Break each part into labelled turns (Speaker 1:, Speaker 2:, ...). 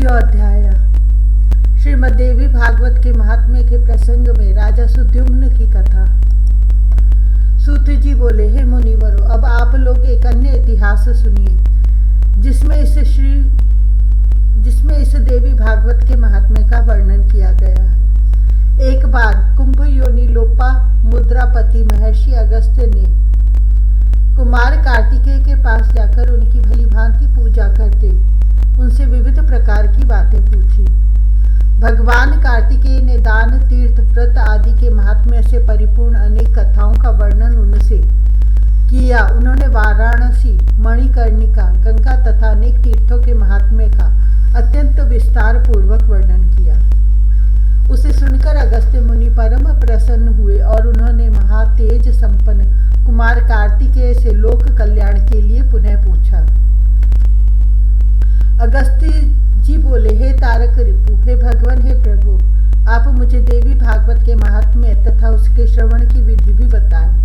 Speaker 1: द्वितीय अध्याय। श्रीमद् देवी भागवत के महात्म्य के प्रसंग में राजा सुद्युम्न की कथा। सूत जी बोले, हे मुनिवरों, अब आप लोग एक अन्य इतिहास सुनिए जिसमें इस देवी भागवत के महात्म्य का वर्णन किया गया है। एक बार कुंभ योनि लोपा मुद्रापति महर्षि अगस्त्य ने कुमार कार्तिकेय के पास जाकर उनकी भलीभांति पूजा करके उनसे विविध प्रकार की बातें पूछी। भगवान कार्तिकेय ने दान, तीर्थ, व्रत आदि के महात्म्य से परिपूर्ण अनेक कथाओं का वर्णन उनसे किया। उन्होंने वाराणसी, मणिकर्णिका, गंगा तथा अनेक तीर्थों के महात्म्य का अत्यंत विस्तार पूर्वक वर्णन किया। उसे सुनकर अगस्त्य मुनि परम प्रसन्न हुए और उन्होंने महातेज संपन्न कुमार कार्तिकेय से लोक कल्याण के लिए पुनः पूछा। अगस्त्य जी बोले, हे तारक रिपु, हे भगवान, हे प्रभु, आप मुझे देवी भागवत के महात्म्य तथा उसके श्रवण की विधि भी बताएं।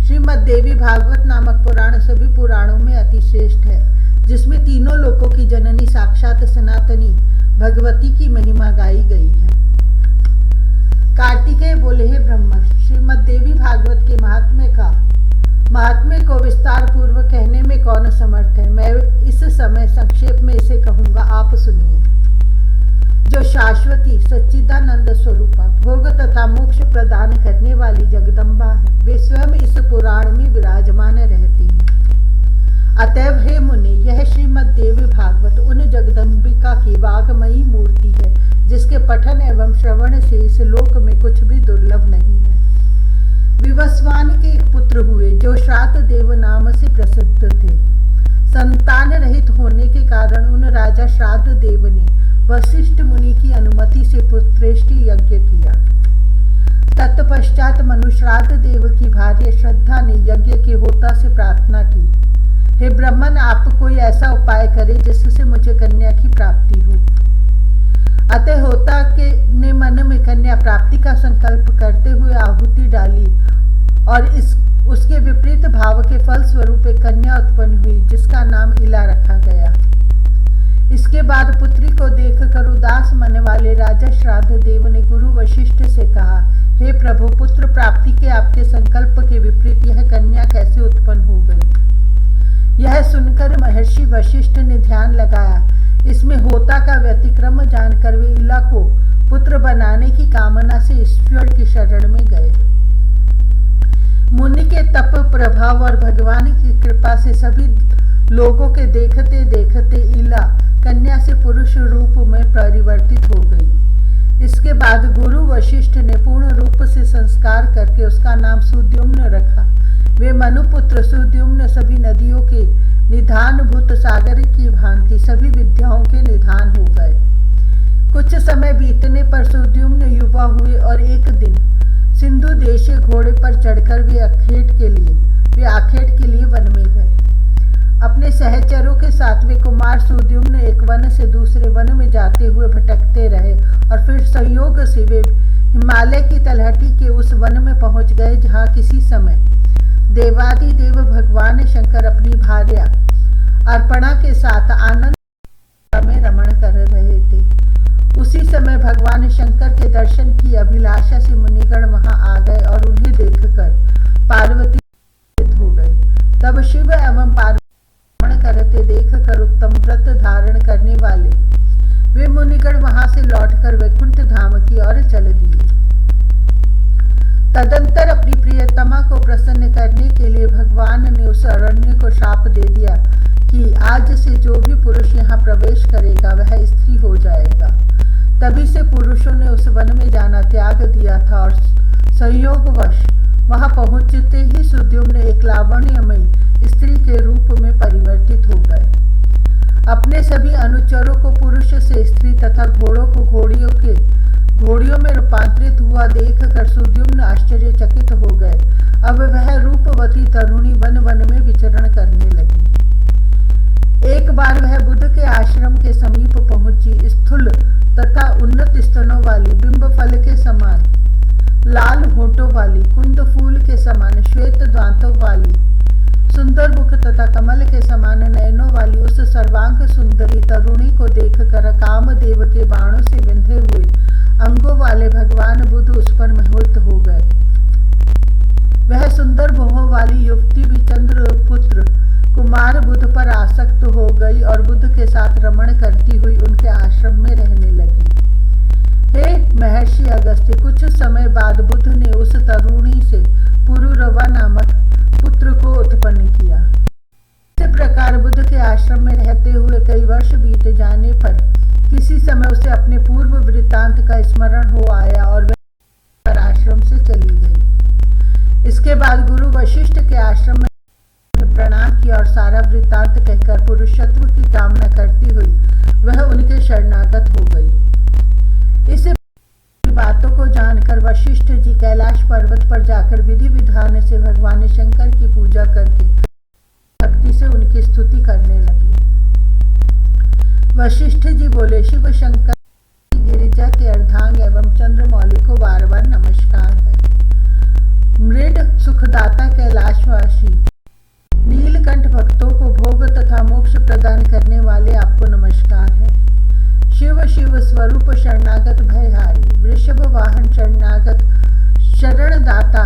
Speaker 1: श्रीमद् देवी भागवत नामक पुराण सभी पुराणों में अति श्रेष्ठ है, जिसमें तीनों लोकों की जननी साक्षात सनातनी भगवती की महिमा गाई गई है। कार्तिकेय बोले, हे ब्रह्मन, श्रीमद् देवी भागवत के महात्म्य को विस्तार पूर्वक कहने में कौन समर्थ है। मैं इस समय संक्षेप में इसे कहूंगा, आप सुनिए। जो शाश्वती सच्चिदानंद स्वरूपा भोग तथा मोक्ष प्रदान करने वाली जगदम्बा है, वे स्वयं इस पुराण में विराजमान रहती हैं। अतएव हे मुनि, यह श्रीमद् देवी भागवत उन जगदम्बिका की वाग्मयी मूर्ति है, जिसके पठन एवं श्रवण से इस लोक में कुछ भी दुर्लभ नहीं है। विवस्वान के एक पुत्र हुए, जो श्राद्ध देव नाम से प्रसिद्ध थे। संतान रहित होने के कारण उन राजा श्राद्ध देव ने वशिष्ठ मुनि की अनुमति से पुत्रेष्टि यज्ञ किया। तत्पश्चात मनु श्राद्ध देव की भार्य श्रद्धा ने यज्ञ के होता से प्रार्थना की, हे ब्रह्मन, आप कोई ऐसा उपाय करें जिससे मुझे कन्या की प्राप्ति हो। अतः होता के ने मन में कन्या प्राप्ति का संकल्प करते हुए आहुति डाली और उसके विपरीत भाव के फल स्वरूप एक कन्या उत्पन्न हुई, जिसका नाम इला रखा गया। इसके बाद पुत्री को देखकर उदास मन वाले राजा श्राद्ध देव ने गुरु वशिष्ठ से कहा, हे प्रभु, पुत्र प्राप्ति के आपके संकल्प के विपरीत यह कन्या कैसे उत्पन्न हो गई। यह सुनकर महर्षि वशिष्ठ ने ध्यान लगाया। इसमें होता का व्यतिक्रम जानकर वे इला को पुत्र बनाने की कामना से ईश्वर की शरण में गए। मुनि के तप प्रभाव और भगवान की कृपा से सभी लोगों के देखते देखते इला कन्या से पुरुष रूप में परिवर्तित हो गई। इसके बाद गुरु वशिष्ठ ने पूर्ण रूप से संस्कार करके उसका नाम सुद्युम्न रखा। वे मनुपुत्र सुद्युम्न सभी नदियों के निधानभूत सागर की भांति सभी विद्याओं के निधान हो गए। कुछ समय बीतने पर सुद्युम्न युवा हुए और एक दिन सिंधु देशीय घोड़े पर चढ़कर वे आखेट के लिए वन में गए। अपने सहचरों के साथ वे कुमार सुद्युम्न एक वन से दूसरे वन में जाते हुए भटकते रहे और फिर संयोग से वे हिमालय की तलहटी के उस वन में पहुंच गए, जहां किसी समय देवादिदेव भगवान शंकर अपनी भार्या अर्पणा के साथ आनंद में रमण कर रहे थे। उसी समय भगवान शंकर के दर्शन की अभिलाषा से मुनिगण वहां आ गए और उन्हें देखकर पार्वती हो गए। तब शिव एवं पार्वती रमण करते देखकर उत्तम व्रत धारण करने वाले वे मुनिगण वहां से लौटकर वैकुंठ धाम की ओर चल दिए। तदंतर अपनी प्रियतमा को प्रसन्न करने के लिए भगवान ने उस अरण्य को श्राप दे दिया कि आज से जो भी पुरुष यहाँ प्रवेश करेगा वह स्त्री हो जाएगा। तभी से पुरुषों ने उस वन में जाना त्याग दिया था और संयोगवश वहां पहुंचते ही सुद्युम्न एक लावण्यमयी स्त्री के रूप में परिवर्तित हो गए। अपने सभी अनुचरों को पुरुष से स्त्री तथा घोड़ों को घोड़ियों में रूपांतरित हुआ देखकर सुद्युम्न आश्चर्यचकित हो गए। अब वह रूपवती तरुणी वन वन में विचरण करने लगी। एक बार वह बुद्ध के आश्रम के समीप पहुंची। स्थूल तथा उन्नत स्तनों वाली, बिंब फल के समान लाल होठों वाली, कुंद फूल के समान श्वेत दांतों वाली, सुंदर मुख तथा कमल के समान नयनों वाली उस सर्वांग सुंदरी तरुणी को देखकर कामदेव के बाणों से बंधे हुए अंगों वाले भगवान बुद्ध उस पर मोहित हो गए। वह सुंदर मोह वाली युवती भी चंद्रपुत्र कुमार बुद्ध पर आसक्त हो गई और बुद्ध के साथ रमण करती हुई उनके आश्रम में रहने लगी। हे महर्षि अगस्त्य, कुछ समय बाद बुद्ध ने उस तरुणी से पुरुरवा नामक पुत्र को उत्पन्न किया। इसी प्रकार बुद्ध के आश्रम में रहते हुए कई वर्ष बीत जाने पर किसी समय उसे अपने पूर्व वृत्तांत का स्मरण हो आया और वह आश्रम से चली गई। इसके बाद गुरु वशिष्ठ के आश्रम में प्रणाम किया और सारा वृत्तांत कहकर पुरुषत्व की कामना करती हुई वह उनके शरणागत हो गई। इस बातों को जानकर वशिष्ठ जी कैलाश पर्वत पर जाकर विधि विधान से भगवान शंकर की पूजा करके भक्ति से उनकी स्तुति करने लगे। वशिष्ठ जी बोले, शिव शंकर गिरिजा के अर्धांग एवं चंद्रमौली को बार बार नमस्कार है। मृड सुखदाता कैलाशवासी नीलकंठ भक्तों को भोग तथा मोक्ष प्रदान करने वाले आपको नमस्कार है। शिव शिव स्वरूप शरणागत भयहारी वृषभ वाहन शरणागत शरणदाता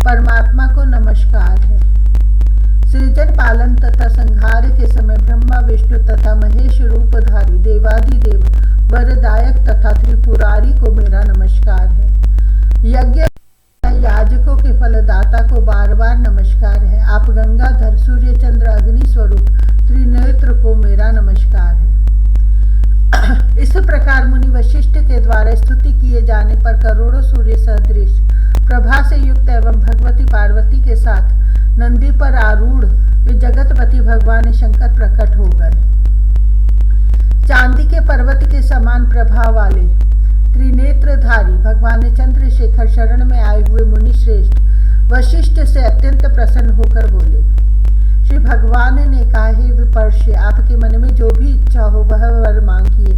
Speaker 1: परमात्मा को नमस्कार है। सृजन पालन तथा संहार के समय ब्रह्मा विष्णु तथा महेश रूपधारी देवादिदेव वरदायक तथा त्रिपुरारी को मेरा नमस्कार है। यज्ञ याजकों के फलदाता को बार बार नमस्कार है। आप गंगाधर सूर्य चंद्र अग्नि स्वरूप त्रिनेत्र को मेरा नमस्कार है। इस प्रकार मुनि वशिष्ठ के द्वारा स्तुति किए जाने पर करोड़ों सूर्य सदृश प्रभा से युक्त एवं भगवती पार्वती के साथ नंदी पर आरूढ़ वे जगतपति भगवान शंकर प्रकट हो गए। चांदी के पर्वत के समान प्रभा वाले त्रिनेत्रधारी भगवान चंद्रशेखर शरण में आए हुए मुनि श्रेष्ठ वशिष्ठ से अत्यंत प्रसन्न होकर बोले, श्री भगवान ने कहा, हे विपर्ष्य, आपके मन में जो भी इच्छा हो वह वर मांगिए।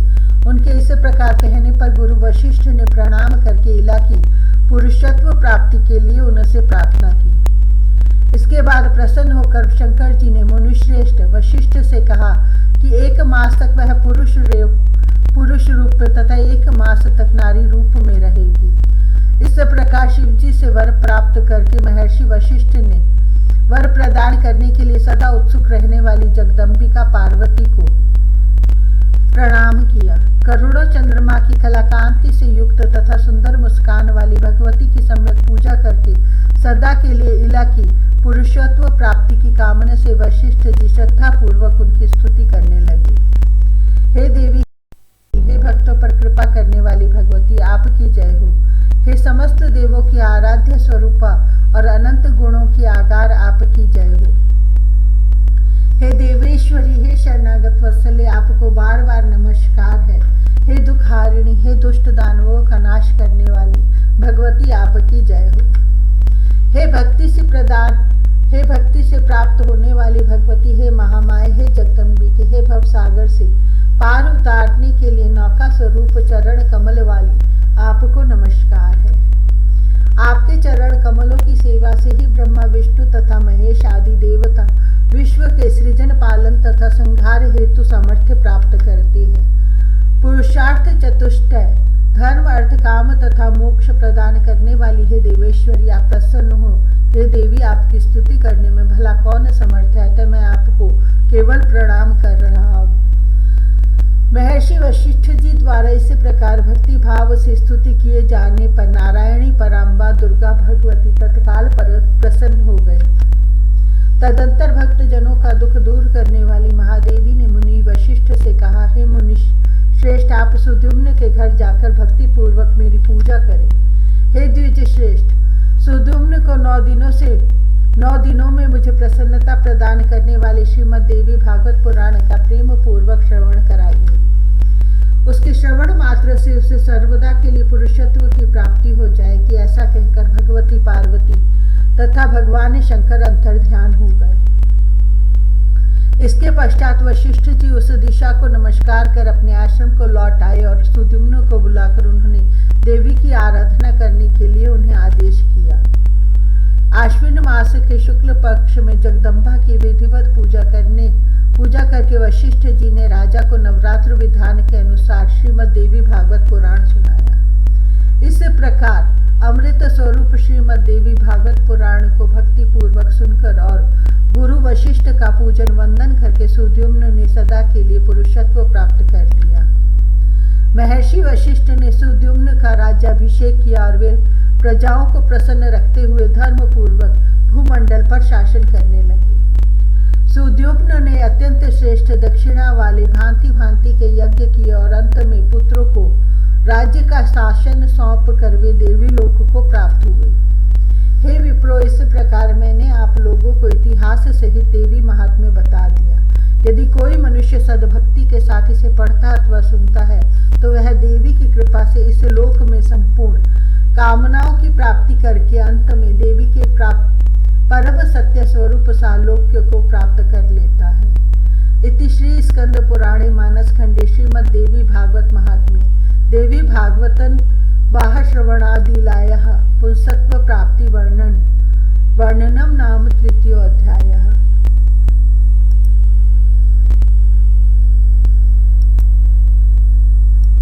Speaker 1: उनके इस प्रकार कहने पर गुरु वशिष्ठ ने प्रणाम करके इला की पुरुषत्व प्राप्ति के लिए उनसे प्रार्थना की। इसके बाद प्रसन्न होकर शंकर जी ने मुनिश्रेष्ठ वशिष्ठ से कहा कि 1 मास तक वह पुरुष रूप तथा 1 मास तक नारी रूप में रहेगी। इस प्रकार शिव जी से वर प्राप्त करके महर्षि वशिष्ठ ने वर प्रदान करने के लिए सदा उत्सुक रहने वाली जगदम्बिका पार्वती को प्रणाम किया। करोड़ों चंद्रमा की कलाकांति से युक्त तथा सुंदर मुस्कान वाली भगवती की सम्यक पूजा करके सदा के लिए इला की पुरुषत्व प्राप्ति की कामना से वशिष्ठ जी श्रद्धा पूर्वक उनकी स्तुति करने लगे। हे देवी, हे भक्तों पर कृपा करने वाली भगवती, आपकी जय हो। हे समस्त देवों की आराध्य स्वरूपा और अनंत गुणों की आगार, आपकी जय हो। हे देवेश्वरी, हे शरणागत वत्सले, आपको बार बार नमस्कार है। हे दुखारिणी, हे दुष्ट दानवों का नाश करने वाली भगवती, आपकी जय हो। हे भक्ति से प्राप्त होने वाली भगवती, हे महामाया, हे जगदम्बिके, हे भवसागर से पार उतारने के लिए नौका स्वरूप चरण कमल वाली, आपको नमस्कार है। आपके चरण कमलों की सेवा से ही ब्रह्मा विष्णु तथा महेश आदि देवता विश्व के सृजन पालन तथा संहार हेतु सामर्थ्य प्राप्त करते हैं। पुरुषार्थ चतुष्टय धर्म अर्थ काम तथा मोक्ष प्रदान करने वाली हे देवेश्वरी, आप प्रसन्न हो। हे देवी, आपकी स्तुति करने में भला कौन समर्थ है, तो मैं आपको केवल प्रणाम कर रहा हूँ। महर्षि वशिष्ठ जी द्वारा इसी प्रकार भक्ति भाव से स्तुति किए जाने पर नारायणी पराम्बा दुर्गा भगवती तत्काल पर प्रसन्न हो गए। तदंतर भक्त जनों का दुख दूर करने वाली महादेवी ने मुनि वशिष्ठ से कहा, हे मुनि श्रेष्ठ, आप सुद्युम्न के घर जाकर भक्ति पूर्वक मेरी पूजा करें। हे द्विज श्रेष्ठ, सुद्युम्न को 9 दिनों में मुझे प्रसन्नता प्रदान करने वाली श्रीमद् देवी भागवत पुराण का प्रेम पूर्वक श्रवण कराइए। उसके श्रवण मात्र से उसे सर्वदा के लिए पुरुषत्व की प्राप्ति हो जाएगी। ऐसा कहकर भगवती पार्वती तथा भगवान शंकर अंतर्ध्यान हो गए। इसके पश्चात वशिष्ठ जी उस दिशा को नमस्कार कर अपने आश्रम को लौट आए और सुद्युम्न को बुलाकर उन्होंने देवी की आराधना करने के लिए उन्हें आदेश किया। आश्विन मास के शुक्ल पक्ष में जगदम्बा की विधिवत पूजा करके वशिष्ठ जी ने राजा को नवरात्र विधान के अनुसार श्रीमद् देवी भागवत पुराण सुनाया। इस प्रकार अमृत स्वरूप श्रीमद् देवी भागवत पुराण को भक्ति पूर्वक सुनकर और गुरु वशिष्ठ का पूजन वंदन करके सुद्युम्न ने सदा के लिए पुरुषत्व प्राप्त कर लिया। महर्षि वशिष्ठ ने सुद्युम्न का राज्याभिषेक किया और वे प्रजाओं को प्रसन्न रखते हुए धर्म पूर्वक भूमंडल पर शासन करने लगे। सुद्युम्न ने अत्यंत श्रेष्ठ दक्षिणा वाले भांति भांति के यज्ञ किए और अंत में पुत्रों को राज्य का शासन सौंप कर वे देवी लोक को प्राप्त हुए। हे विप्रो, इस प्रकार मैंने आप लोगों को इतिहास सहित देवी महात्म्य बता दिया। यदि कोई मनुष्य सद्भक्ति के साथ इसे पढ़ता अथवा सुनता है तो वह देवी की कृपा से इस लोक में संपूर्ण कामनाओं की प्राप्ति करके अंत में देवी के परम सत्य स्वरूप सालोक्य को प्राप्त कर लेता है। इति श्री स्कंद पुराणे मानस खंडे श्रीमद् देवी भागवत महात्म्ये देवी भागवतन बाह्यश्रवणादिलायः पुंसत्व प्राप्ति वर्णनम नाम तृतीयो अध्यायः।